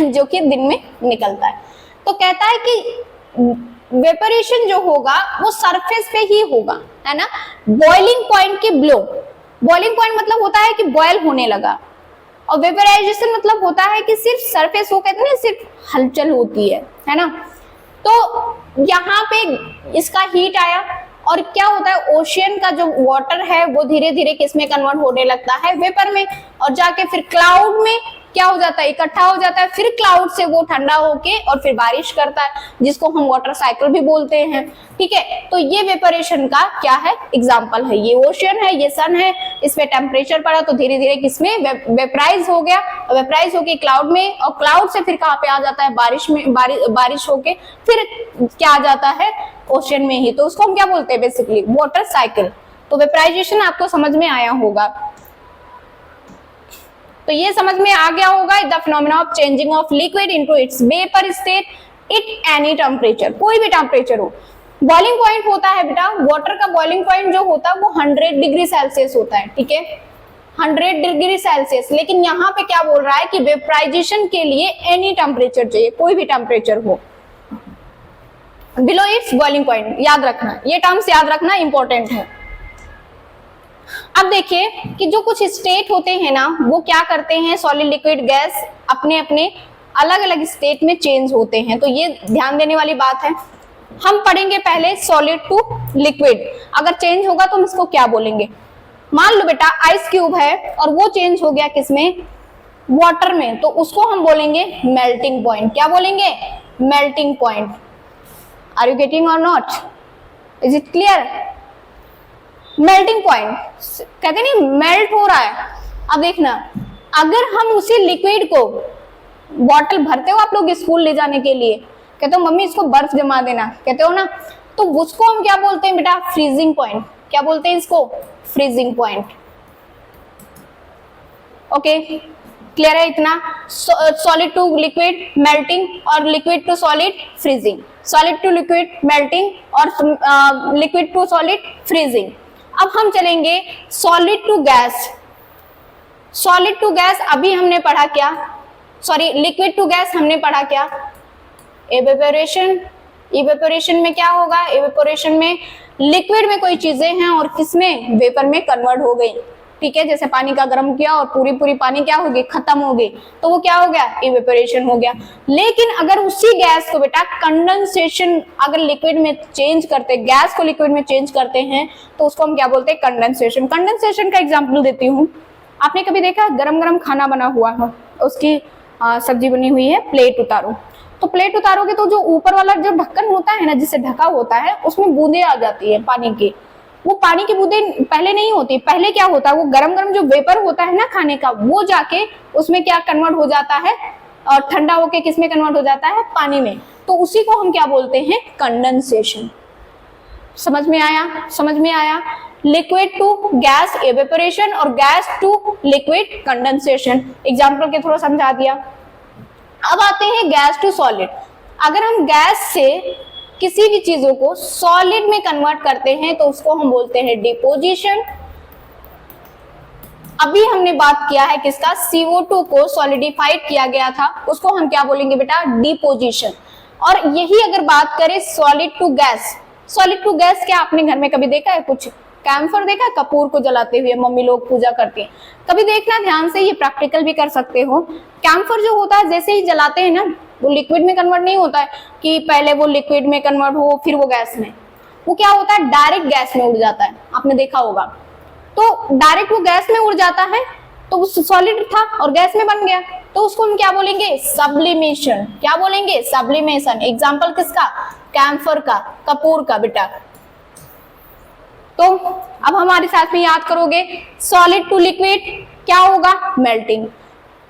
जो कि दिन में निकलता है। तो कहता है कि वेपरेशन जो होगा वो सरफेस पे ही होगा, है ना, बॉइलिंग पॉइंट के बिलो। बॉइलिंग पॉइंट मतलब होता है कि बॉयल होने लगा, और वेपराइजेशन मतलब होता है कि सिर्फ सरफेस, वो कहते हैं सिर्फ हलचल होती है ना। तो यहाँ पे इसका हीट आया, और क्या होता है, ओशियन का जो वाटर है वो धीरे धीरे किस में कन्वर्ट होने लगता है, वेपर में, और जाके फिर क्लाउड में क्या हो जाता है, इकट्ठा हो जाता है। फिर क्लाउड से वो ठंडा होके और फिर बारिश करता है, जिसको हम वाटर साइकिल भी बोलते हैं। ठीक है, तो ये वेपरेशन का क्या है, एग्जांपल है। ये ओशियन है, ये सन है, इसमें टेम्परेचर पड़ा तो धीरे धीरे किसमें, वेपराइज हो गया, वेपराइज होके क्लाउड में, और क्लाउड से फिर कहाँ पे आ जाता है, बारिश में, बारिश होके फिर क्या आ जाता है, ओशियन में ही। तो उसको हम क्या बोलते हैं, बेसिकली वाटर साइकिल। तो वेपराइजेशन आपको समझ में आया होगा। तो ये समझ में आ गया होगा, the phenomena of changing of liquid into its vapour state it any temperature, कोई भी टेम्परेचर हो। बॉइलिंग पॉइंट होता है बेटा, वाटर का बॉइलिंग पॉइंट जो होता है वो 100 डिग्री सेल्सियस होता है। ठीक है, 100 डिग्री सेल्सियस, लेकिन यहाँ पे क्या बोल रहा है कि वेपराइजेशन के लिए एनी टेम्परेचर चाहिए, कोई भी टेम्परेचर हो बिलो इट्स बॉइलिंग पॉइंट। याद रखना, ये टर्म्स याद रखना इंपॉर्टेंट है। अब देखिए कि जो कुछ स्टेट होते हैं ना, वो क्या करते हैं, सॉलिड लिक्विड गैस अपने अपने अलग अलग स्टेट में चेंज होते हैं, तो ये ध्यान देने वाली बात है। हम पढ़ेंगे पहले सॉलिड टू लिक्विड, अगर चेंज होगा तो हम इसको क्या बोलेंगे। मान लो बेटा आइस क्यूब है और वो चेंज हो गया किसमें, वाटर में, तो उसको हम बोलेंगे मेल्टिंग पॉइंट। क्या बोलेंगे, melting point. Are you getting or not, is it clear. Melting point कहते नहीं मेल्ट हो रहा है। अब देखना, अगर हम उसी लिक्विड को, बॉटल भरते हो आप लोग स्कूल ले जाने के लिए, कहते हो मम्मी इसको बर्फ जमा देना, कहते हो ना, तो उसको हम क्या बोलते हैं बेटा, फ्रीजिंग पॉइंट। क्या बोलते हैं इसको, फ्रीजिंग पॉइंट। ओके क्लियर है इतना। सॉलिड टू लिक्विड मेल्टिंग और liquid to solid freezing, solid to liquid melting और लिक्विड टू सॉलिड फ्रीजिंग। अब हम चलेंगे solid to gas. Solid to gas अभी हमने पढ़ा क्या, सॉरी लिक्विड टू गैस हमने पढ़ा क्या, एवेपोरेशन। इवेपोरेशन में क्या होगा, एवेपोरेशन में लिक्विड में कोई चीजें हैं और किसमें, वेपर में कन्वर्ट हो गई। ठीक है, जैसे पानी का गर्म किया और पूरी पूरी पानी क्या होगी, खत्म हो गई, तो वो क्या हो गया, इवेपोरेशन हो गया। लेकिन अगर उसी गैस को बेटा कंडेंसेशन, अगर लिक्विड में चेंज करते, गैस को लिक्विड में चेंज करते हैं, तो उसको हम क्या बोलते हैं, कंडेंसेशन। कंडेंसेशन का एग्जाम्पल देती हूँ। आपने कभी देखा गरम गरम खाना बना हुआ है, उसकी सब्जी बनी हुई है, प्लेट उतारो, तो प्लेट उतारोगे तो जो ऊपर वाला जो ढक्कन होता है ना, जिससे ढका होता है, उसमें बूंदे आ जाती है पानी की। वो पानी की बूंदें पहले नहीं होती, पहले क्या होता है, वो गरम गरम जो वेपर होता है ना खाने का, वो जाके उसमें क्या कन्वर्ट हो जाता है, और ठंडा होके किसमें कन्वर्ट हो जाता है, पानी में। तो उसी को हम क्या बोलते हैं, कंडेंसेशन। समझ में आया, समझ में आया। लिक्विड टू गैस एवेपोरेशन और gas to liquid condensation, example के थ्रू समझा दिया। अब आते हैं गैस टू सॉलिड। अगर हम गैस से किसी भी चीजों को सॉलिड में कन्वर्ट करते हैं तो उसको हम बोलते हैं डिपोजिशन। अभी हमने बात किया है किसका, CO2 को सॉलिडिफाइड किया गया था, उसको हम क्या बोलेंगे बेटा, डिपोजिशन। और यही अगर बात करें solid to gas, solid to gas क्या आपने घर में कभी देखा है, कुछ कैम्फर देखा है, कपूर को जलाते हुए मम्मी लोग पूजा करती हैं, कभी देखना ध्यान से, ये प्रैक्टिकल भी कर सकते हो। कैम्फर जो होता है जैसे ही जलाते हैं ना, वो लिक्विड में कन्वर्ट नहीं होता है कि पहले वो लिक्विड में कन्वर्ट हो फिर वो गैस में, वो क्या होता है, डायरेक्ट गैस में उड़ जाता है, आपने देखा होगा। तो डायरेक्ट वो गैस में उड़ जाता है, तो वो सॉलिड था और गैस में बन गया, तो उसको हम क्या बोलेंगे, सब्लिमेशन। क्या बोलेंगे, सब्लिमेशन। एग्जाम्पल किसका, कैम्फर का, कपूर का बेटा। तो अब हमारे साथ में याद करोगे, सॉलिड टू लिक्विड क्या होगा, मेल्टिंग।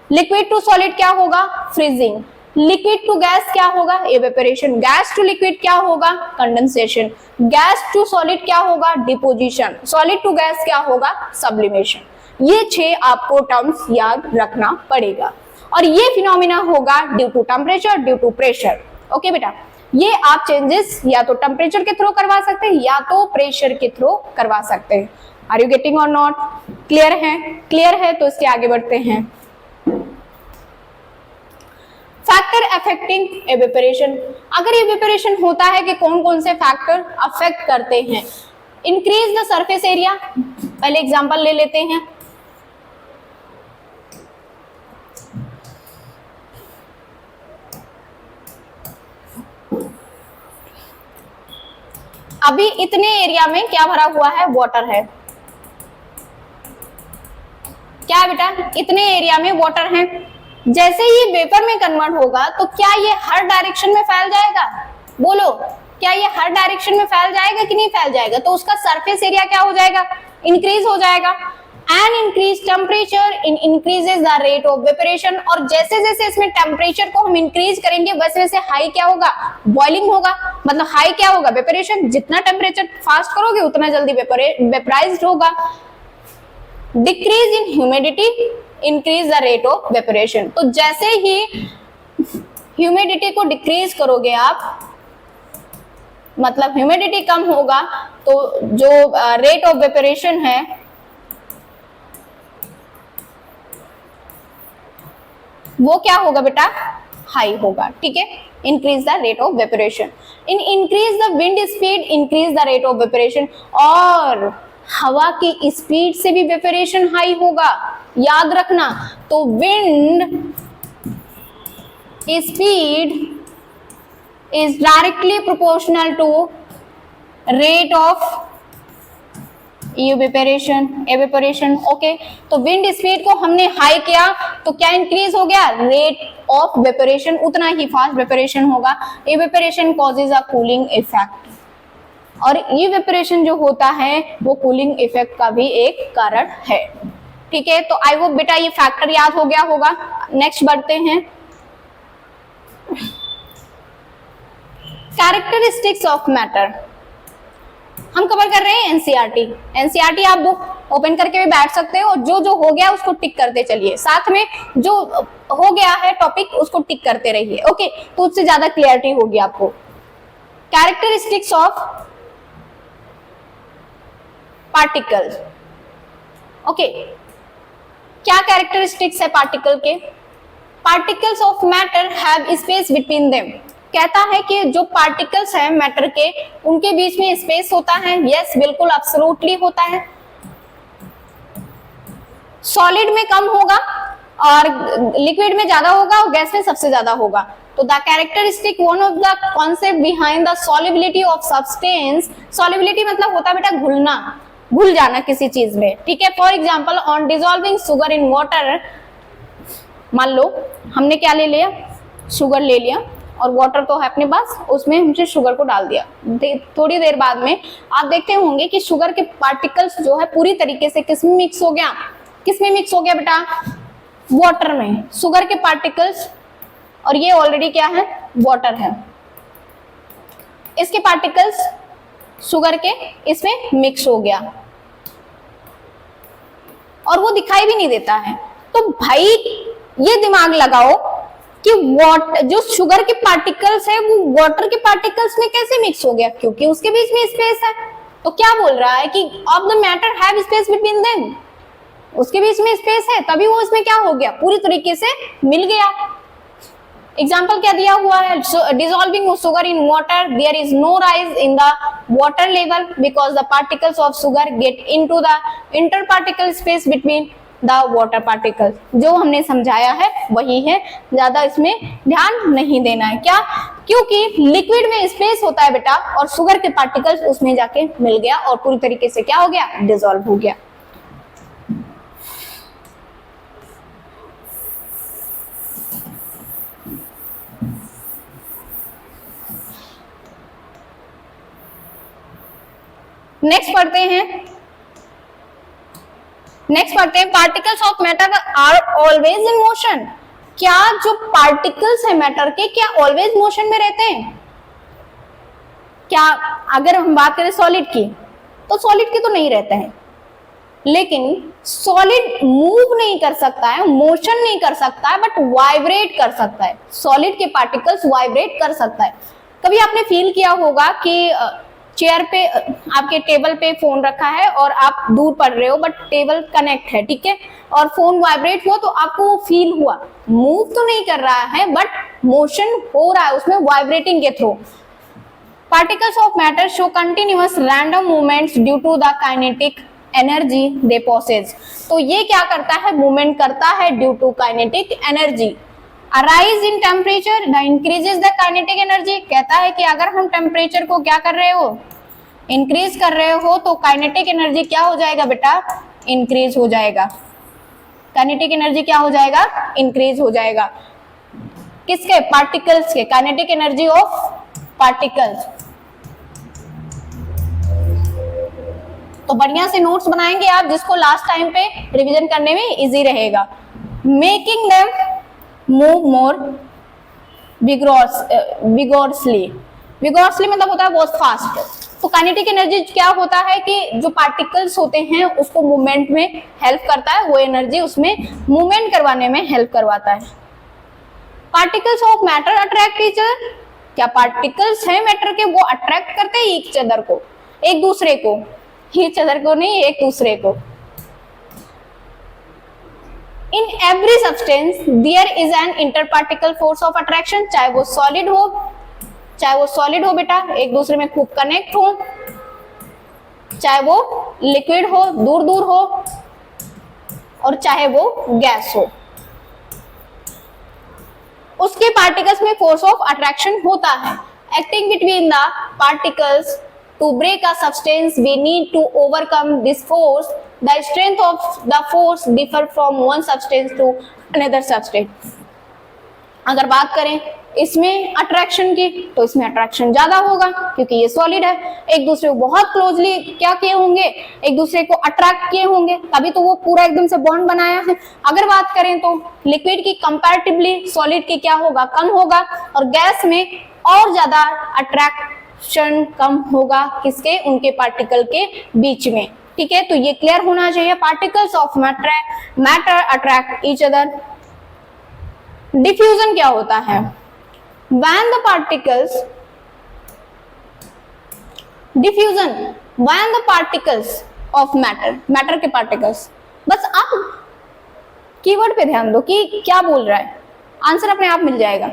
लिक्विड टू सॉलिड क्या होगा, फ्रीजिंग। लिक्विड टू गैस क्या होगा, एवेपोरेशन। गैस टू लिक्विड क्या होगा, कंडेंसेशन। गैस टू सॉलिड क्या होगा, डिपोजिशन। सॉलिड टू गैस क्या होगा, सब्लिमेशन। ये 6 आपको टर्म्स याद रखना पड़ेगा, और ये फिनोमिना होगा due to temperature, due to pressure. Okay बेटा, ये आप चेंजेस या तो टेम्परेचर के थ्रू करवा सकते हैं या तो प्रेशर के थ्रू करवा सकते हैं। Are you getting or not, clear है, क्लियर है, तो इसके आगे बढ़ते हैं। Factor affecting evaporation. अगर एवेपोरेशन होता है कि कौन कौन से फैक्टर अफेक्ट करते हैं, इंक्रीज द सरफेस एरिया, पहले एग्जांपल ले लेते हैं। अभी इतने एरिया में क्या भरा हुआ है, वाटर है, क्या है बेटा, इतने एरिया में वाटर है। जैसे ही वेपर में कन्वर्ट होगा तो क्या ये हर डायरेक्शन में फैल जाएगा, बोलो, क्या ये हर डायरेक्शन में फैल जाएगा कि नहीं फैल जाएगा, तो उसका सरफेस एरिया क्या हो जाएगा, इंक्रीज हो जाएगा। And increase temperature increases the rate of वेपरेशन। और जैसे जैसे इसमें टेम्परेचर को हम इंक्रीज करेंगे वैसे वैसे हाई क्या होगा, बॉइलिंग होगा, मतलब हाई क्या होगा, वेपरेशन। जितना टेम्परेचर फास्ट करोगे उतना जल्दी वेपराइज्ड होगा। Decrease in humidity increase the rate of वेपरेशन। तो जैसे ही ह्यूमिडिटी को डिक्रीज करोगे आप, मतलब ह्यूमिडिटी कम होगा, तो जो रेट ऑफ वेपरेशन है वो क्या होगा बेटा, हाई होगा, ठीक है। Increase the rate of evaporation, in increase the wind speed increase the rate of evaporation, और हवा की स्पीड से भी वेपोरेशन हाई होगा, याद रखना। तो wind speed is directly proportional to rate of evaporation, okay. तो विंड स्पीड को हमने हाई किया तो क्या इंक्रीज हो गया, रेट ऑफ वेपोरेशन, उतना ही फास्ट वेपोरेशन होगा। Evaporation causes a cooling effect, और इवेपोरेशन जो होता है वो कूलिंग इफेक्ट का भी एक कारण है, ठीक है। तो आई होप बेटा ये फैक्टर याद हो गया होगा। नेक्स्ट बढ़ते हैं, कैरेक्टरिस्टिक्स ऑफ मैटर। हम कवर कर रहे हैं एनसीईआरटी। एनसीईआरटी आप बुक ओपन करके भी बैठ सकते हो, और जो जो हो गया उसको टिक करते चलिए, साथ में जो हो गया है टॉपिक उसको टिक करते रहिए, ओके। तो उससे ज्यादा क्लियरिटी होगी आपको। Characteristics of particles, okay. क्या कैरेक्टरिस्टिक्स है पार्टिकल के? Particles of matter have space between them, कहता है कि जो पार्टिकल्स हैं मैटर के, उनके बीच में स्पेस होता है। यस, बिल्कुल एब्सोल्युटली होता है। सॉलिड में कम होगा और लिक्विड में ज्यादा होगा और गैस में सबसे ज्यादा होगा। तो the characteristic one of the concept behind the solubility of substance, solubility मतलब होता है बेटा घुलना, घुल जाना किसी चीज में, ठीक है। For example on dissolving sugar in water, मान लो हमने क्या ले लिया, शुगर ले लिया, और वाटर तो है अपने पास, उसमें हमने शुगर को डाल दिया। थोड़ी देर बाद में आप देखते होंगे कि शुगर के पार्टिकल्स जो है पूरी तरीके से किसमें मिक्स हो गया, किसमें मिक्स हो गया बेटा, वाटर में, शुगर के पार्टिकल्स, और ये ऑलरेडी क्या है, वाटर है। इसके पार्टिकल्स शुगर के इसमें मिक्स हो गया और वो दिखाई भी नहीं देता है। तो भाई ये दिमाग लगाओ कि वाटर, जो शुगर के पार्टिकल्स है वो वाटर के पार्टिकल्स में कैसे मिक्स हो गया, क्योंकि उसके बीच में स्पेस है। तो क्या बोल रहा है कि of the matter have space between them, उसके बीच में स्पेस है, तभी वो इसमें क्या हो गया, पूरी तरीके से मिल गया। एग्जाम्पल क्या दिया हुआ है, dissolving sugar in water, there is no rise in the water level because the particles of sugar get into the inter particle space between the water particles. जो हमने समझाया है वही है, ज्यादा इसमें ध्यान नहीं देना है। क्या, क्योंकि लिक्विड में स्पेस होता है बेटा, और शुगर के पार्टिकल्स उसमें जाके मिल गया और पूरी तरीके से क्या हो गया, डिसॉल्व हो गया। नेक्स्ट पढ़ते हैं particles of matter are always in motion. क्या जो पार्टिकल्स है मैटर के, क्या ऑलवेज मोशन में रहते हैं? क्या अगर हम बात करें सॉलिड की, तो सॉलिड के तो नहीं रहते हैं, लेकिन सॉलिड मूव नहीं कर सकता है, मोशन नहीं कर सकता है, बट वाइब्रेट कर सकता है। सॉलिड के पार्टिकल्स वाइब्रेट कर सकता है। कभी आपने फील किया होगा कि चेयर पे, आपके टेबल पे फोन रखा है और आप दूर पढ़ रहे हो बट टेबल कनेक्ट है, ठीक है, और फोन वाइब्रेट हुआ तो आपको वो फील हुआ, मूव तो नहीं कर रहा है बट मोशन हो रहा है उसमें वाइब्रेटिंग के थ्रू। Particles of matter show continuous random movements due to the kinetic energy they possess. तो ये क्या करता है, मूवमेंट करता है due to kinetic energy. A rise in temperature the increases the kinetic energy, कहता है कि अगर हम टेम्परेचर को क्या कर रहे हो, इंक्रीज कर रहे हो, तो काइनेटिक एनर्जी क्या हो जाएगा बेटा, इंक्रीज हो जाएगा। काइनेटिक एनर्जी क्या हो जाएगा, इंक्रीज हो जाएगा। किसके, पार्टिकल्स के, काइनेटिक एनर्जी ऑफ पार्टिकल्स। तो बढ़िया से नोट्स बनाएंगे आप, जिसको लास्ट टाइम पे रिवीजन करने में इजी रहेगा। Making them move more vigorously, vigorously मतलब होता है बहुत फास्ट। तो काइनेटिक एनर्जी क्या होता है कि जो पार्टिकल्स होते हैं उसको मूवमेंट में हेल्प करता है, वो एनर्जी उसमें मूवमेंट करवाने में हेल्प करवाता है। Particles of matter attract each other, क्या पार्टिकल्स हैं मैटर के वो अट्रैक्ट करते हैं ईच अदर को, एक दूसरे को, ईच अदर को नहीं, एक दूसरे को। In every substance there is an interparticle force of attraction, चाहे वो सॉलिड हो बेटा, एक दूसरे में खूब कनेक्ट हो, चाहे वो लिक्विड हो, दूर दूर हो, और चाहे वो गैस हो, उसके पार्टिकल्स में फोर्स ऑफ अट्रैक्शन होता है। Acting between the particles to break a substance we need to overcome this force, the strength of the force differ from one substance to another substance. अगर बात करें इसमें attraction की, तो इसमें अट्रैक्शन ज्यादा होगा क्योंकि ये सॉलिड है, एक दूसरे को बहुत क्लोजली क्या किए होंगे, एक दूसरे को अट्रैक्ट किए होंगे, तभी तो वो पूरा एकदम से बॉन्ड बनाया है। अगर बात करें तो लिक्विड की कंपैरेटिवली सॉलिड की क्या होगा, कम होगा, और गैस में और ज्यादा अट्रैक्शन कम होगा, किसके, उनके पार्टिकल के बीच में। ठीक है, तो ये क्लियर होना चाहिए। Particles of matter attract each other. Diffusion क्या होता है? When the particles, diffusion, when the particles of matter के particles, बस आप कीवर्ड पे ध्यान दो कि क्या बोल रहा है, आंसर अपने आप मिल जाएगा।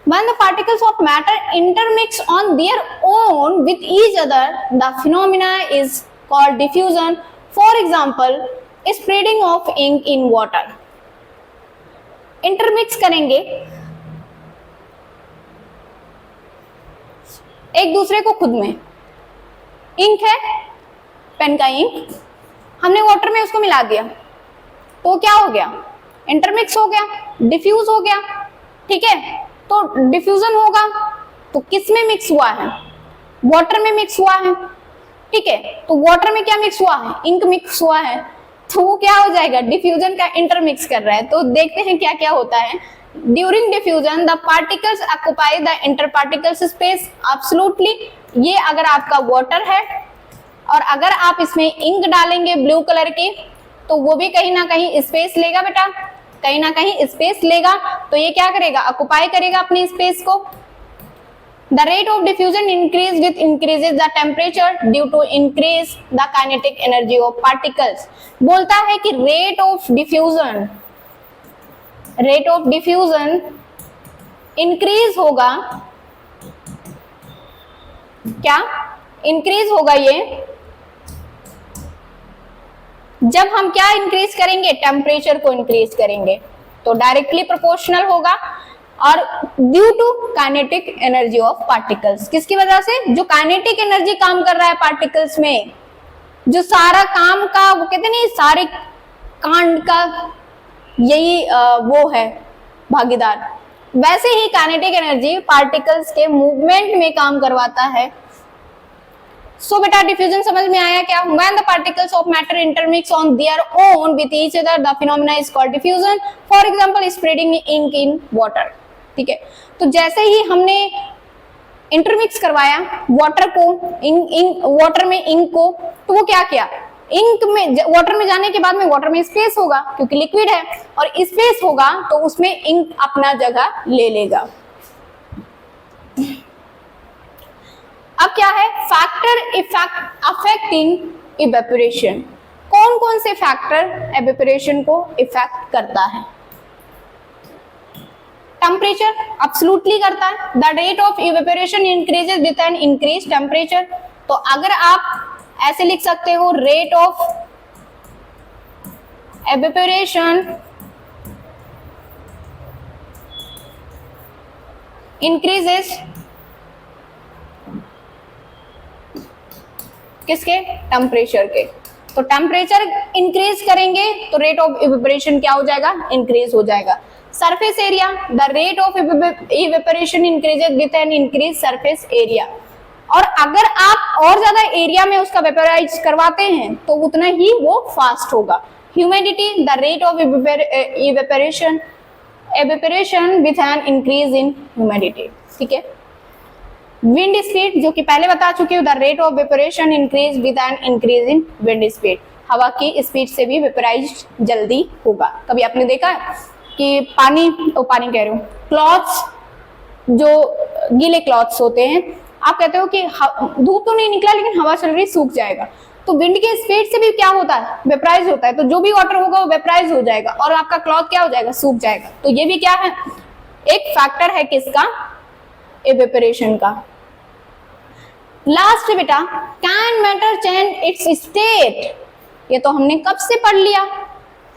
When the particles of matter intermix on their own with each other, the phenomena is called diffusion. For example, spreading of ink in water. Intermix करेंगे एक दूसरे को खुद में, इंक है, पेन का इंक, हमने वाटर में उसको मिला दिया तो क्या हो गया, इंटरमिक्स हो गया, डिफ्यूज हो गया। ठीक है, तो डिफ्यूजन होगा तो किस में मिक्स हुआ है, वाटर में मिक्स हुआ है। ठीक है, तो वाटर में क्या मिक्स हुआ है, इंक मिक्स हुआ है, तो वो क्या हो जाएगा, डिफ्यूजन का इंटरमिक्स कर रहा है। तो देखते हैं क्या क्या होता है। During diffusion, the particles occupy the interparticle space. Absolutely, ये अगर आपका वाटर है और अगर आप इसमें इंक डालेंगे ब्लू कलर की, तो वो भी कहीं ना कहीं स्पेस लेगा बेटा, कहीं ना कहीं स्पेस लेगा, तो ये क्या करेगा, ऑक्युपाई करेगा अपनी स्पेस को। The rate of diffusion increase with increases the temperature due to increase the kinetic energy of particles. बोलता है कि rate of diffusion इंक्रीज होगा, क्या इंक्रीज होगा ये जब हम क्या इंक्रीज करेंगे, टेम्परेचर को इंक्रीज करेंगे, तो डायरेक्टली प्रोपोर्शनल होगा। और due to kinetic energy of particles, किसकी वजह से, जो काइनेटिक एनर्जी काम कर रहा है पार्टिकल्स में, जो सारा काम का वो कहते नहीं, सारे कांड का यही वो है भागीदार, वैसे ही काइनेटिक एनर्जी पार्टिकल्स के मूवमेंट में काम करवाता है। सो बेटा डिफ्यूजन समझ में आया क्या? When the particles of matter intermix on their own with each other, the phenomena is called diffusion. For example, spreading ink in water. ठीक है, तो जैसे ही हमने इंटरमिक्स करवाया वाटर को, वाटर में इंक को, तो वो क्या किया, इंक में वाटर में जाने के बाद में वाटर में स्पेस होगा क्योंकि लिक्विड है, और स्पेस होगा तो उसमें इंक अपना जगह ले लेगा। अब क्या है, फैक्टर इफेक्ट अफेक्टिंग इवेपोरेशन। कौन कौन से फैक्टर इवेपोरेशन को इफेक्ट करता है? टेम्परेचर एब्सोल्युटली करता है। The rate of evaporation increases with an increase temperature. तो अगर आप ऐसे लिख सकते हो, रेट ऑफ इवेपोरेशन इंक्रीजेस किसके, टेम्परेचर के। तो टेम्परेचर इंक्रीज करेंगे तो रेट ऑफ इवेपोरेशन क्या हो जाएगा, इंक्रीज हो जाएगा। Surface area, the rate of evaporation increases with an increase surface area. और अगर आप और ज्यादा एरिया में उसका वेपोराइज करवाते हैं तो उतना ही वो फास्ट होगा। Humidity, the rate of evaporation with an increase in humidity. ठीक है, विंड स्पीड, जो कि पहले बता चुकी हूँ, the rate of evaporation increase with an increase in wind speed. हवा की स्पीड से भी वेपोराइज जल्दी होगा। कभी आपने देखा कि पानी कह रही हूँ, क्लॉथ्स, जो गीले क्लॉथ्स होते हैं, आप कहते हो कि धूप तो नहीं निकला लेकिन हवा चल रही, सूख जाएगा, तो तो विंड के स्पीड से भी क्या होता है, वेपराइज होता है, तो जो भी वाटर होगा वो वेपराइज हो जाएगा और आपका क्लॉथ क्या हो जाएगा, सूख जाएगा। तो ये भी क्या है, एक फैक्टर है किसका, इवेपोरेशन का। लास्ट बेटा, can matter change it's state, ये तो हमने कब से पढ़ लिया।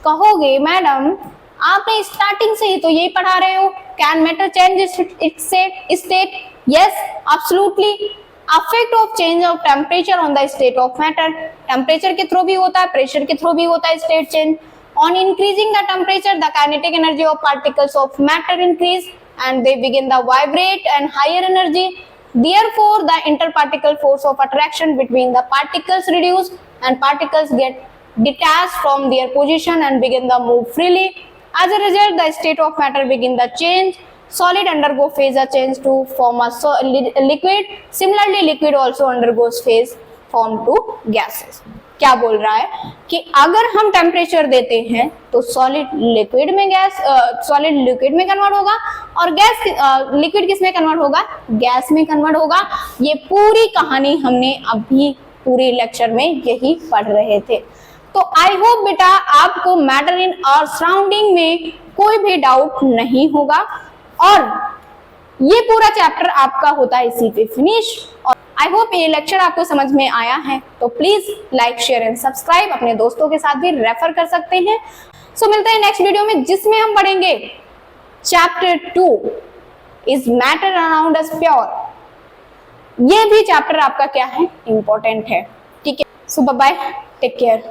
कहोगे मैडम आपने स्टार्टिंग से ही तो यही पढ़ा रहे हो, can matter change it's state, yes absolutely. Affect of change of temperature on the state of matter, temperature के थ्रू भी होता है, प्रेशर के थ्रू भी होता है state change. On increasing the temperature the kinetic energy of particles of matter increase and they begin the vibrate and higher energy, therefore the interparticle force of attraction between the particles reduce and particles get detached from their position and begin the move freely. As a result the state of matter begin the change, solid undergo phase change to form a liquid, similarly liquid also undergoes phase form to gases। क्या बोल रहा है कि अगर हम temperature देते हैं तो सॉलिड लिक्विड में सॉलिड लिक्विड में कन्वर्ट होगा और गैस लिक्विड किस में कन्वर्ट होगा, गैस में कन्वर्ट होगा। ये पूरी कहानी हमने अभी पूरे लेक्चर में यही पढ़ रहे थे। तो आई होप बेटा आपको मैटर इन आवर सराउंडिंग में कोई भी डाउट नहीं होगा और ये पूरा चैप्टर आपका होता है इसी पे फिनिश। और आई होप ये लेक्चर आपको समझ में आया है, तो please like share and subscribe, अपने दोस्तों के साथ भी रेफर कर सकते हैं। सो मिलते हैं नेक्स्ट वीडियो में जिसमें हम पढ़ेंगे chapter 2 is matter around us pure. ये भी चैप्टर आपका क्या है, इंपॉर्टेंट है। ठीक है, सो बाय बाय, टेक केयर।